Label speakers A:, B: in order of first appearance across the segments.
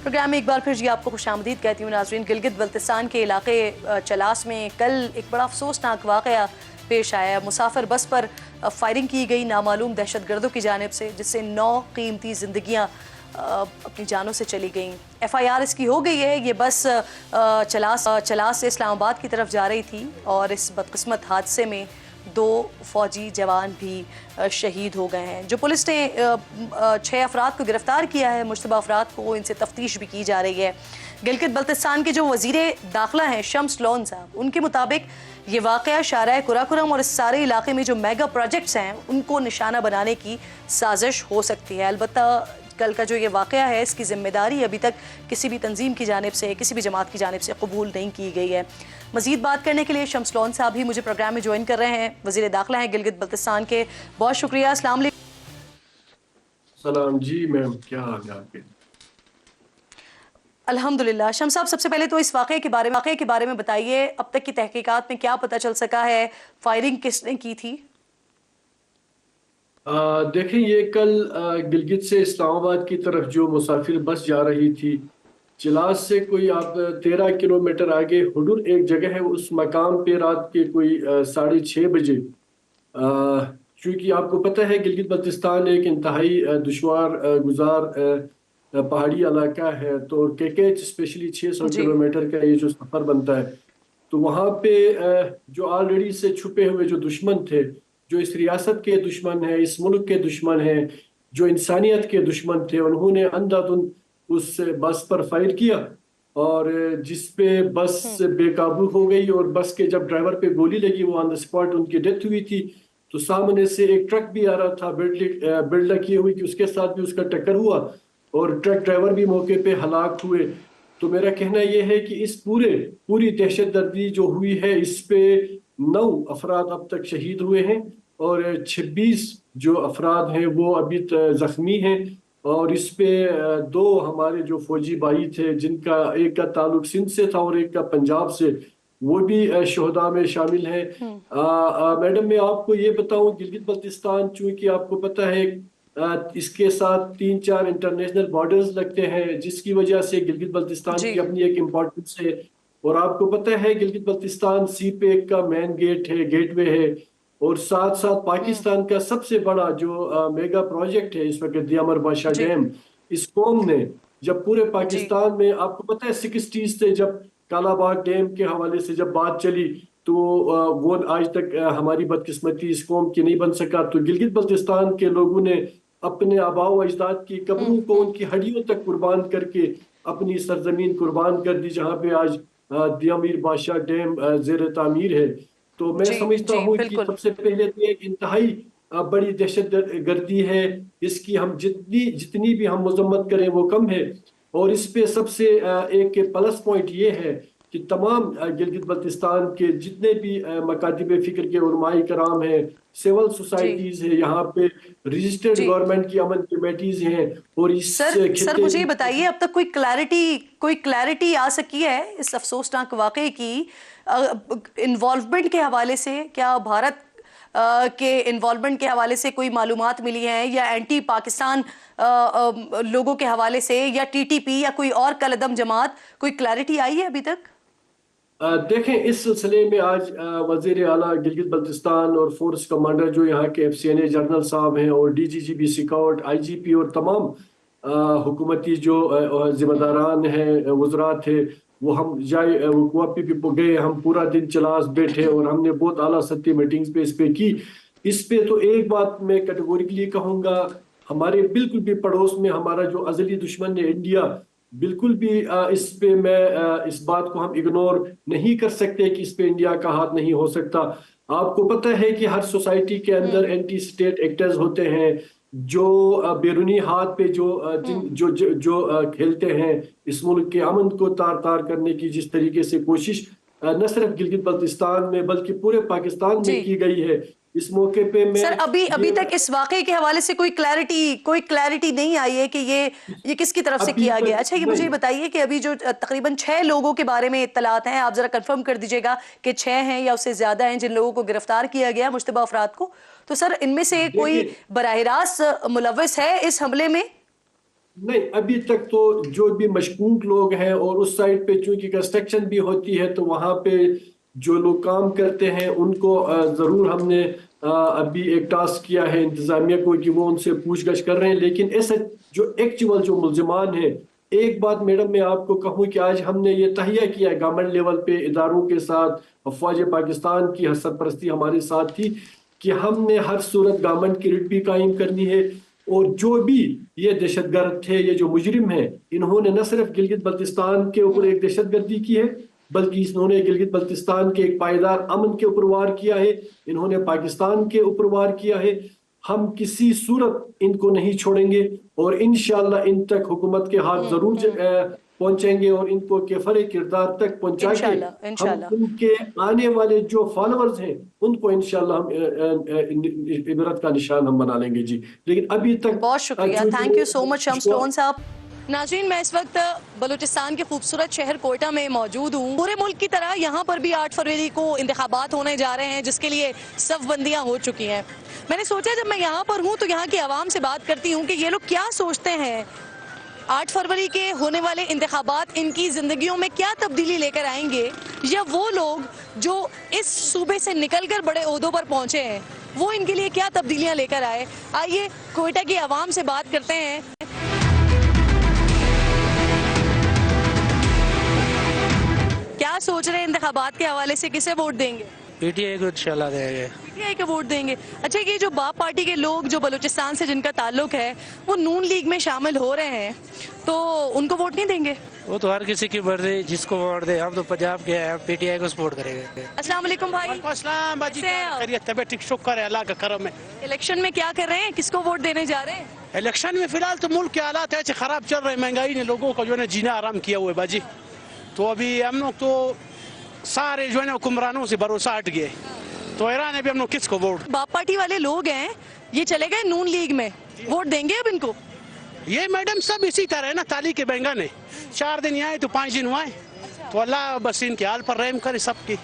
A: Programme में एक बार फिर जी आपको खुशामदीद कहती हूँ नाज़रीन। गिलगित बल्तिस्तान के इलाके चलास में कल एक बड़ा अफसोसनाक वाक़या पेश आया। मुसाफिर बस पर फायरिंग की गई नामालूम दहशतगर्दों की जानिब से, जिससे 9 कीमती ज़िंदगियाँ अपनी जानों से चली गईं। FIR इसकी हो गई है। ये बस चलास से इस्लामाबाद की तरफ जा रही थी और इस बदकिस्मत हादसे में 2 फौजी जवान भी शहीद हो गए हैं। जो पुलिस ने 6 अफराद को गिरफ्तार किया है, मुश्तबा अफराद को, इनसे तफ्तीश भी की जा रही है। गिलगित बल्तिस्तान के जो वज़ीर दाखिला हैं शम्स लोन साहब, उनके मुताबिक ये वाक़या शाहराह कुराकुरम और इस सारे इलाके में जो मेगा प्रोजेक्ट्स हैं उनको निशाना बनाने की साजिश हो सकती है। अलबत्ता कल का जो ये वाक़या है इसकी ज़िम्मेदारी अभी तक किसी भी तंजीम की जानिब से, किसी भी जमात की जानिब से कबूल नहीं की गई है। मज़ीद बात करने के लिए शम्स लोन साहब भी मुझे प्रोग्राम में ज्वाइन कर रहे हैं। वज़ीर दाखिला हैं गिलगित बल्तिस्तान के। बहुत शुक्रिया। अस्सलाम वालेकुम।
B: सलाम जी मैम, क्या हाल है आपके?
A: अल्हम्दुलिल्लाह। शम्स साहब, सबसे पहले तो इस वाक़े के बारे में बताइए, अब तक की तहकीकात में क्या पता चल सका है, फायरिंग किसने की थी?
B: देखें, ये कल गिलगित से इस्लामाबाद की तरफ जो मुसाफिर बस जा रही थी, चिलास से कोई आप 13 किलोमीटर आगे हुडुर एक जगह है, उस मकाम पे रात के कोई 6:30 बजे, चूँकि आपको पता है गिलगित बल्तिस्तान एक इंतहाई दुश्वार गुजार पहाड़ी इलाका है, तो केकेच स्पेशली 600
A: जी
B: किलोमीटर का ये जो सफ़र बनता है, तो वहाँ पे जो ऑलरेडी से छुपे हुए जो दुश्मन थे, जो इस रियासत के दुश्मन हैं, इस मुल्क के दुश्मन हैं, जो इंसानियत के दुश्मन थे, उन्होंने अंधाधुंध उस बस पर फायर किया और जिस पे बस बेकाबू हो गई और बस के जब ड्राइवर पे गोली लगी, वो ऑन द स्पॉट उनकी डेथ हुई थी। तो सामने से एक ट्रक भी आ रहा था बिल्ड की हुई कि उसके साथ भी उसका टक्कर हुआ और ट्रक ड्राइवर भी मौके पे हलाक हुए। तो मेरा कहना यह है कि इस पूरी दहशतगर्दी जो हुई है, इस पे 9 अफराद अब तक शहीद हुए हैं और 26 जो अफराद हैं वो अभी जख्मी हैं और इस पे 2 हमारे जो फौजी भाई थे, जिनका एक का ताल्लुक सिंध से था और एक का पंजाब से, वो भी शोहदा में शामिल हैं। मैडम, मैं आपको ये बताऊं, गिलगित बल्तिस्तान चूंकि आपको पता है इसके साथ 3-4 इंटरनेशनल बॉर्डर्स लगते हैं, जिसकी वजह से गिलगित बल्तिस्तान
A: जी
B: की अपनी एक इम्पोर्टेंस है। और आपको पता है गिलगित बल्तिस्तान सी पैक का मेन गेट है, गेटवे है, और साथ साथ पाकिस्तान का सबसे बड़ा जो मेगा प्रोजेक्ट है इस वक्त दियामर बादशाह
A: जी
B: डैम। इस कौम ने जब पूरे
A: जी
B: पाकिस्तान में, आपको पता है 60s से जब कालाबाग डैम के हवाले से जब बात चली, तो वो आज तक हमारी बदकिस्मती इस कौम की नहीं बन सका। तो गिलगित बल्तिस्तान के लोगों ने अपने आबाओ अजदाद की कब्रों को उनकी हड्डियों तक कुर्बान करके अपनी सरजमीन कुर्बान कर दी, जहाँ पे आज दियामीर बादशाह डैम जेर तामीर है। तो मैं
A: जी
B: समझता
A: जी
B: हूँ कि
A: बिल्कुल।
B: सबसे पहले तो एक इंतहाई बड़ी दहशत गर्दी है, इसकी हम जितनी भी हम मजम्मत करें वो कम है। और इस पे सबसे एक प्लस पॉइंट ये है कि तमाम गिलगित बल्तिस्तान के जितने भी मकातिब फिक्र के उलमाए कराम हैं, सिविल
A: जी
B: सोसाइटीज है, यहाँ पे रजिस्टर्ड
A: जी
B: गवर्नमेंट की अमन कमेटीज हैं और इस
A: सर
B: खित्ते
A: मुझे ये बताइए, अब तक कोई क्लैरिटी आ सकी है इस अफसोसनाक वाक़े की इन्वॉल्वमेंट के हवाले से? क्या भारत के इन्वॉल्वमेंट के हवाले से कोई मालूमात मिली हैं, या एंटी पाकिस्तान लोगों के हवाले से, या TTP या कोई और कलअदम जमात? कोई क्लैरिटी आई है अभी तक?
B: देखें, इस सिलसिले में आज वजीर आला गिलगित बल्तिस्तान और फोर्स कमांडर जो यहाँ के FCNA जनरल साहब हैं और DGGB स्काउट, IGP और तमाम हुकूमती जो जिम्मेदारान हैं, वज़रा थे, वो हम जाए वकुआ पे भी गए। हम पूरा दिन चलास बैठे और हमने बहुत आला सतही मीटिंग्स पे इस पे की। इस पे तो एक बात मैं कैटेगोरिकली कहूँगा, हमारे बिल्कुल भी पड़ोस में हमारा जो अजली दुश्मन है इंडिया, बिल्कुल भी इस पे मैं इस बात को हम इग्नोर नहीं कर सकते कि इस पे इंडिया का हाथ नहीं हो सकता। आपको पता है कि हर सोसाइटी के अंदर एंटी स्टेट एक्टर्स होते हैं, जो बैरूनी हाथ पे जो खेलते हैं इस मुल्क के अमन को तार तार करने की, जिस तरीके से कोशिश न सिर्फ गिलगित बल्तिस्तान में बल्कि पूरे पाकिस्तान
A: जी
B: में की गई है। इस मौके पे मैं
A: सर, अभी
B: ये
A: तक इस वाक़े के हवाले से कोई क्लैरिटी नहीं आई है कि ये किसकी तरफ से
B: अभी
A: किया गया?
B: तक
A: अच्छा, ये मुझे ये
B: नहीं।
A: बताइए कि अभी जो तकरीबन 6 लोगों के बारे में इत्तलात हैं, आप जरा कंफर्म कर दीजिएगा कि 6 हैं या उससे ज्यादा हैं जिन लोगों को गिरफ्तार किया गया, मुश्तबा अफराद को। तो सर, इनमें से कोई
B: देखिए,
A: बराह रास्त मुलव्वस है इस हमले में?
B: नहीं, अभी तक तो जो भी मशकूक लोग हैं, और उस साइड पे चूंकि कंस्ट्रक्शन भी होती है तो वहाँ पे जो लोग काम करते हैं उनको ज़रूर हमने अभी एक टास्क किया है इंतज़ामिया को कि वो उनसे पूछगछ कर रहे हैं। लेकिन ऐसे जो एक्चुअल जो मुलजमान हैं, एक बात मैडम मैं आपको कहूँ कि आज हमने ये तहिया किया है गवर्नमेंट लेवल पे इदारों के साथ, अफवाज पाकिस्तान की सरपरस्ती हमारे साथ थी कि हमने हर सूरत गवर्नमेंट की रिट भी कायम करनी है। और जो भी ये दहशतगर्द थे, ये जो मुजरिम हैं, इन्होंने न सिर्फ गिलगित बल्तिस्तान के ऊपर एक दहशतगर्दी की है, बल्कि इन्होंने गिलगित बल्तिस्तान के एक पायदार अमन के ऊपर वार किया है, इन्होंने पाकिस्तान के ऊपर वार किया है। हम किसी सूरत इनको नहीं छोड़ेंगे और इंशाअल्लाह इन तक हुकूमत के हाथ जरूर पहुंचेंगे और इनको केफर किरदार तक पहुंचा के हम उनके आने वाले जो फॉलोअर्स हैं उनको इंशाअल्लाह हम इबरत का निशान हम बना लेंगे जी। लेकिन अभी तक
A: बहुत शुक्रिया, thank you so much Shams loan साहब। नाज़रीन, मैं इस वक्त बलूचिस्तान के खूबसूरत शहर कोयटा में मौजूद हूँ। पूरे मुल्क की तरह यहाँ पर भी 8 फरवरी को इंतखाबात होने जा रहे हैं, जिसके लिए सफ़बंदियाँ हो चुकी हैं। मैंने सोचा जब मैं यहाँ पर हूँ तो यहाँ की आवाम से बात करती हूँ कि ये लोग क्या सोचते हैं, 8 फरवरी के होने वाले इंतखाबात इनकी ज़िंदगियों में क्या तब्दीली लेकर आएंगे, या वो लोग जो इस सूबे से निकलकर बड़े ओहदों पर पहुँचे हैं वो इनके लिए क्या तब्दीलियाँ लेकर आए। आइए कोयटा की आवाम से बात करते हैं। क्या सोच रहे हैं इंतखाबात के हवाले से, किसे वोट देंगे?
C: पीटीआई को इंशाल्लाह देंगे।
A: पीटीआई को वोट देंगे। अच्छा, ये जो बाप पार्टी के लोग जो बलूचिस्तान से जिनका ताल्लुक है वो नून लीग में शामिल हो रहे हैं, तो उनको वोट नहीं देंगे?
C: वो तो हर किसी की मर्जी, जिसको वोट दे। हम तो पंजाब के हैं, पीटीआई को सपोर्ट करेंगे।
A: अस्सलाम वालेकुम भाई।
D: तबीयत शुक्र है अल्लाह का करम है।
A: इलेक्शन में क्या कर रहे हैं, किसको वोट देने जा रहे हैं?
D: इलेक्शन में फिलहाल तो मुल्क के हालात ऐसे खराब चल रहे हैं, महंगाई ने लोगों को जो है जीना आराम किया हुआ है बाजी। तो अभी हम लोग तो सारे जो है हुक्मरानों से भरोसा हट गए, तो ईरान है भी हम लोग किसको वोट।
A: बाप पार्टी वाले लोग हैं, ये चले गए नून लीग में, वोट देंगे अब इनको?
D: ये मैडम सब इसी तरह है ना, ताली के बैंगन है, 4 दिन आए तो 5 दिन हुआ है। तो अल्लाह बस इनके हाल पर रहम करे सबकी।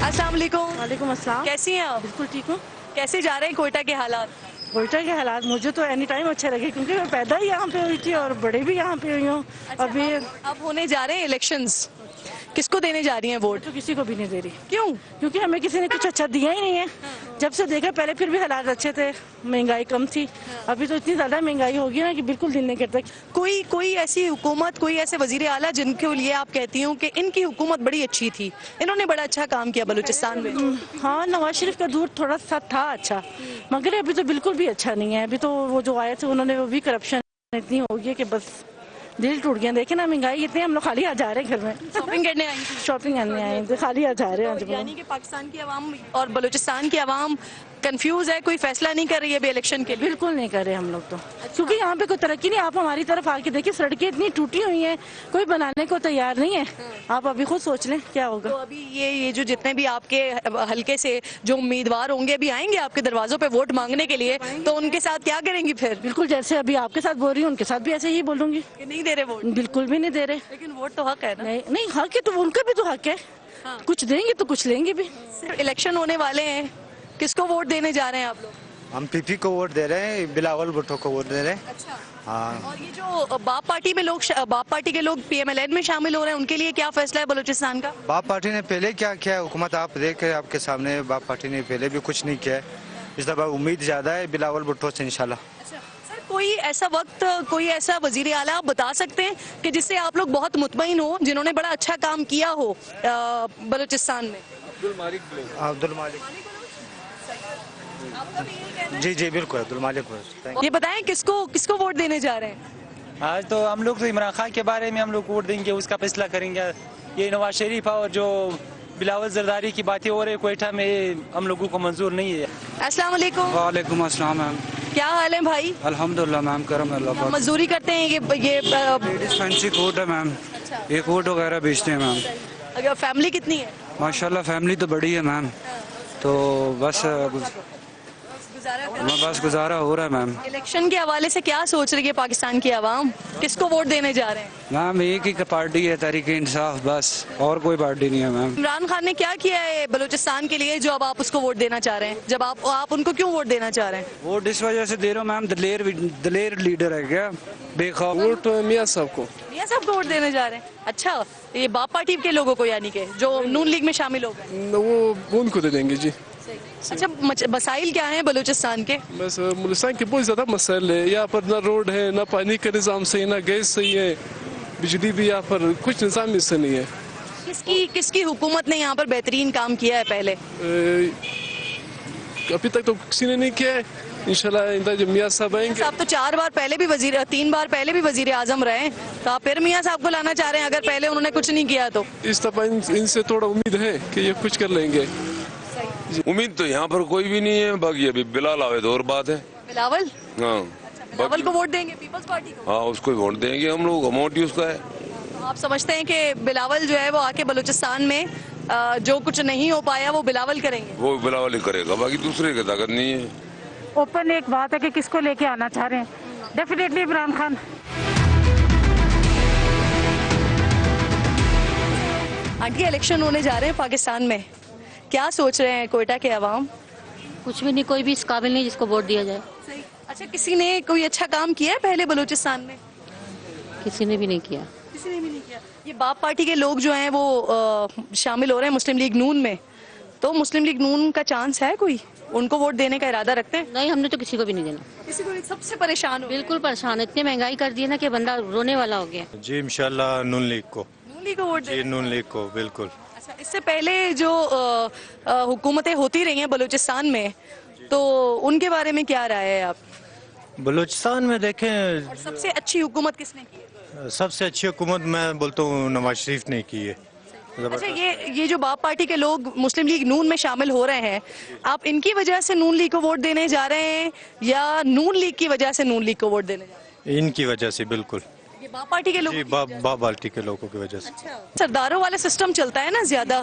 A: अस्सलाम वालेकुम।
E: वालेकुम अस्सलाम।
A: कैसी हैं आप?
E: बिल्कुल ठीक हूँ।
A: कैसे जा रहे हैं कोयटा के हालात?
E: कोयटा के हालात मुझे तो एनी टाइम अच्छे लगे, क्योंकि मैं पैदा ही यहाँ पे हुई थी और बड़े भी यहाँ पे हुई हूँ।
A: अच्छा,
E: अभी
A: अब होने जा रहे हैं इलेक्शंस, किसको देने जा रही हैं वोट?
E: तो किसी को भी नहीं दे रही।
A: क्यों?
E: क्योंकि हमें किसी ने कुछ अच्छा दिया ही नहीं है। जब से देखा, पहले फिर भी हालात अच्छे थे, महंगाई कम थी, अभी तो इतनी ज़्यादा महंगाई होगी ना कि बिल्कुल दिल नहीं करता।
A: कोई ऐसी हुकूमत, कोई ऐसे वजीर आला जिनके लिए आप कहती हूँ कि इनकी हुकूमत बड़ी अच्छी थी, इन्होंने बड़ा अच्छा काम किया बलूचिस्तान में?
E: हाँ, नवाज शरीफ का दौर थोड़ा सा था अच्छा, मगर अभी तो बिल्कुल भी अच्छा नहीं है। अभी तो वो जो आए थे उन्होंने वो भी करप्शन इतनी होगी है कि बस दिल टूट गया। देखे ना महंगाई इतनी, हम लोग खाली आ जा रहे हैं घर में।
A: शॉपिंग करने आई थी?
E: शॉपिंग करने आए थे, खाली आ जा रहे हैं।
A: तो यानी कि पाकिस्तान की आवाम और बलूचिस्तान की आवाम कंफ्यूज है, कोई फैसला नहीं कर रही है अभी इलेक्शन के लिए?
E: बिल्कुल नहीं कर रहे हम लोग तो, क्योंकि यहाँ पे कोई तरक्की नहीं। आप हमारी तरफ आके देखिए, सड़कें इतनी टूटी हुई हैं, कोई बनाने को तैयार नहीं है। आप अभी खुद सोच लें क्या होगा।
A: तो अभी ये जो जितने भी आपके हलके से जो उम्मीदवार होंगे अभी आएंगे आपके दरवाजों पे वोट मांगने के लिए, तो उनके साथ क्या करेंगी फिर?
E: बिल्कुल जैसे अभी आपके साथ बोल रही हूँ, उनके साथ भी ऐसे ही बोलूंगी
A: कि नहीं दे रहे वोट?
E: बिल्कुल भी नहीं दे रहे।
A: लेकिन वोट तो हक है ना?
E: नहीं हक है तो उनका भी तो हक है। कुछ देंगे तो कुछ लेंगे भी।
A: इलेक्शन होने वाले हैं, किसको वोट देने जा रहे हैं आप लोग?
F: हम पीपी को वोट दे रहे हैं, बिलावल भुट्टो को वोट दे रहे हैं।
A: अच्छा।
F: हाँ।
A: और ये जो बाप पार्टी में लोग, बाप पार्टी के लोग पीएमएलएन में शामिल हो रहे हैं, उनके लिए क्या फैसला है बलूचिस्तान का?
F: बाप पार्टी ने पहले क्या किया है, हुकूमत आप देख रहे हैं आपके सामने, बाप पार्टी ने पहले भी कुछ नहीं किया है। इस दफा उम्मीद ज्यादा है बिलावल भुट्टो से इंशाल्लाह।
A: सर, कोई ऐसा वक्त, कोई ऐसा वजीर आला आप बता सकते हैं कि जिससे आप लोग बहुत मुतमईन हो, जिन्होंने बड़ा अच्छा काम किया हो बलूचिस्तान में?
F: अब्दुल मालिक। जी जी बिल्कुल अब्दुल मालिक।
A: ये बताएं किसको वोट देने जा रहे हैं?
G: आज तो हम लोग तो इमरान खान के बारे में हम लोग वोट देंगे, उसका फैसला करेंगे। ये नवाज शरीफ और जो बिलावल जरदारी की बातें हो रही है कोयटा में, हम लोगों को मंजूर नहीं है।
A: अस्सलाम वालेकुम।
H: वालेकुम अस्सलाम मैम।
A: क्या हाल है भाई?
H: अल्हम्दुलिल्लाह मैम, करम अल्लाह का।
A: मजदूरी करते हैं ये
H: लेडीज फैंसी कोट है मैम, ये कोट वगैरह बेचते हैं मैम।
A: अगर फैमिली कितनी है?
H: माशाल्लाह फैमिली तो बड़ी है मैम, तो बस
A: गुजारा कर
H: हमारे पास गुजारा हो रहा है मैम।
A: इलेक्शन के हवाले से क्या सोच रही है पाकिस्तान की आवाम, किसको वोट देने जा रहे हैं?
H: मैम एक ही पार्टी है, तहरीक इंसाफ, बस और कोई पार्टी नहीं है मैम।
A: इमरान खान ने क्या किया है बलूचिस्तान के लिए जो अब आप उसको वोट देना चाह रहे हैं? जब आप उनको क्यों वोट देना चाह रहे हैं?
H: वोट इस वजह से दे रहा हूँ मैम, दलेर लीडर है क्या, बेखौफ।
I: वोट मियाँ साहब को।
A: मियां साहब को वोट देने जा रहे हैं? अच्छा, ये बाप पार्टी के लोगों को, यानी कि जो नून लीग में शामिल हो गए?
I: वो उनको दे देंगे जी।
A: अच्छा, मसाइल क्या हैं बलूचिस्तान के?
I: बस मुल्तान के बहुत ज़्यादा मसाइल है, यहाँ पर ना रोड है, ना पानी का निज़ाम सही, ना गैस सही है, बिजली भी यहाँ पर कुछ निज़ाम इससे नहीं है।
A: किसकी हुकूमत ने यहाँ पर बेहतरीन काम किया है पहले?
I: अभी तक तो किसी ने नहीं किया है, इंशाल्लाह जब मियाँ साहब आएंगे।
A: साहब तो 3 बार पहले भी वजीर आजम रहे हैं, तो आप फिर मियाँ साहब को लाना चाह रहे हैं अगर पहले उन्होंने कुछ नहीं किया तो?
I: इस दफा इनसे थोड़ा उम्मीद है कि ये कुछ कर लेंगे।
J: उम्मीद तो यहाँ पर कोई भी नहीं है, बाकी अभी बिलाल आवे तो और बात है।
A: बिलावल?
J: हाँ,
A: बिलावल को वोट देंगे पीपल्स पार्टी को?
J: हाँ उसको वोट देंगे हम लोग, अमाउंट ही उसका है।
A: आप समझते हैं कि बिलावल जो है वो आके बलूचिस्तान में जो कुछ नहीं हो पाया वो बिलावल करेंगे?
J: वो बिलावल ही करेगा, बाकी दूसरे की ताकत नहीं है।
E: ओपन एक बात है कि किसको लेके आना चाह रहे हैं, definitely Imran Khan.
A: Aunty, election होने जा रहे हैं पाकिस्तान में, क्या सोच रहे हैं कोयटा के अवाम?
K: कुछ भी नहीं, कोई भी इस काबिल नहीं जिसको वोट दिया जाए।
A: अच्छा, किसी ने कोई अच्छा काम किया है पहले बलूचिस्तान में?
K: किसी ने भी नहीं किया।
A: किसी ने भी नहीं किया। ये बाप पार्टी के लोग जो हैं वो शामिल हो रहे हैं मुस्लिम लीग नून में, तो मुस्लिम लीग नून का चांस है कोई? उनको वोट देने का इरादा रखते हैं?
K: नहीं, हमने तो किसी को भी नहीं देना।
A: किसी को? सबसे परेशान हो?
K: बिल्कुल परेशान, इतनी महंगाई कर दी है ना कि बंदा रोने वाला हो गया।
F: जी इंशाल्लाह नून लीग को।
A: नून लीग को वोट
F: जी नून लीग को बिल्कुल।
A: अच्छा, इससे पहले जो हुकूमतें होती रही हैं बलूचिस्तान में, तो उनके बारे में क्या राय है आप?
F: बलूचिस्तान में देखें,
A: और सबसे अच्छी हुकूमत किसने की है?
F: सबसे अच्छी हुकूमत मैं बोलता हूँ नवाज शरीफ ने की है।
A: अच्छा, ये जो बाप पार्टी के लोग मुस्लिम लीग नून में शामिल हो रहे हैं, आप इनकी वजह से नून लीग को वोट देने जा रहे हैं या नून लीग की वजह से नून लीग को वोट देने जा रहे हैं?
F: इनकी वजह से बिल्कुल।
A: ये बाप पार्टी के लोग?
F: जी बाप पार्टी के लोगों की वजह से।
A: सरदारों वाला सिस्टम चलता है ना ज्यादा,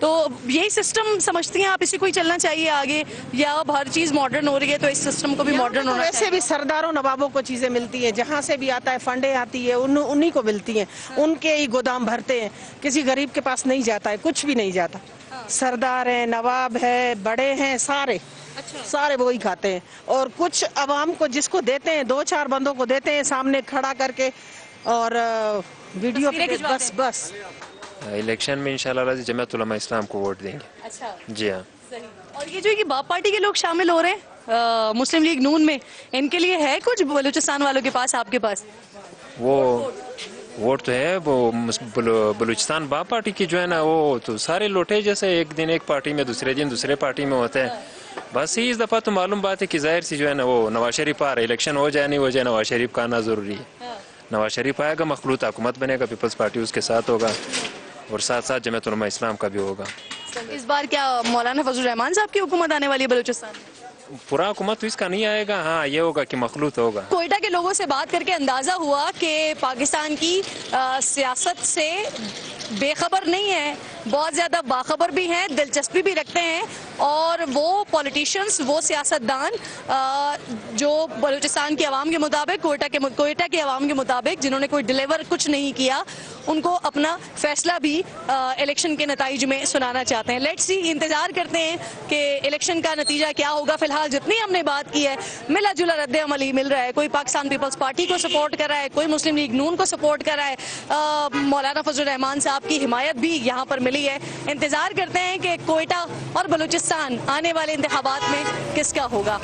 A: तो यही सिस्टम समझती हैं आप इसी को ही चलना चाहिए आगे, या अब हर चीज मॉडर्न हो रही है तो इस सिस्टम को भी मॉडर्न होना चाहिए?
L: वैसे भी सरदारों नवाबों को चीजें मिलती है, जहाँ से भी आता है फंडे आती है उन्हीं को मिलती है, उनके ही गोदाम भरते हैं, किसी गरीब के पास नहीं जाता है, कुछ भी नहीं जाता। सरदार है, नवाब है, बड़े हैं, सारे वही खाते हैं। और कुछ अवाम को जिसको देते हैं, 2-4 बंदों को देते हैं सामने खड़ा करके और वीडियो पे बस।
M: इलेक्शन में इंशाल्लाह जमात उलमा इस्लाम को वोट देंगे।
A: अच्छा,
M: जी हाँ।
A: और ये जो बाप पार्टी के लोग शामिल हो रहे हैं मुस्लिम लीग नून में, इनके लिए है कुछ बलूचिस्तान वालों के पास, आपके पास?
M: वो वोट तो है, वो बलूचिस्तान बाप पार्टी की जो है ना, वो तो सारे लोटे जैसे, एक दिन एक पार्टी में दूसरे दिन दूसरे पार्टी में होते हैं। बस ही इस दफ़ा तो मालूम बात है कि जाहिर सी जो है ना वो नवाज शरीफ आ रहा है, इलेक्शन हो जाए नहीं हो जाए नवाज शरीफ का आना ज़रूरी है। नवाज शरीफ आएगा, मखलूत हुकूमत बनेगा, पीपल्स पार्टी उसके साथ होगा और साथ साथ जमात उलमा इस्लाम का भी होगा।
A: इस बार क्या मौलाना फजल रहमान साहब की हुकूमत आने वाली है बलूचिस्तान में?
M: पूरा हुकूमत तो इसका नहीं आएगा, हाँ ये होगा कि मखलूत होगा।
A: कोयटा के लोगों से बात करके अंदाजा हुआ कि पाकिस्तान की सियासत से बेखबर नहीं है, बहुत ज़्यादा बाखबर भी हैं, दिलचस्पी भी रखते हैं, और वो पॉलिटिशियंस, वो सियासतदान जो बलूचिस्तान के अवाम के मुताबिक, कोयटा के अवाम के मुताबिक जिन्होंने कोई डिलीवर कुछ नहीं किया, उनको अपना फैसला भी इलेक्शन के नतीजे में सुनाना चाहते हैं। लेट्स सी, इंतज़ार करते हैं कि इलेक्शन का नतीजा क्या होगा। फिलहाल जितनी हमने बात की है, मिला जुला रद्द अमल ही मिल रहा है। कोई पाकिस्तान पीपल्स पार्टी को सपोर्ट कर रहा है, कोई मुस्लिम लीग नून को सपोर्ट कर रहा है, मौलाना फजल रहमान साहब की हिमायत भी यहाँ पर मिली है। इंतज़ार करते हैं कि कोयटा और बलूचिस्तान आने वाले इंतखाबात में किसका होगा।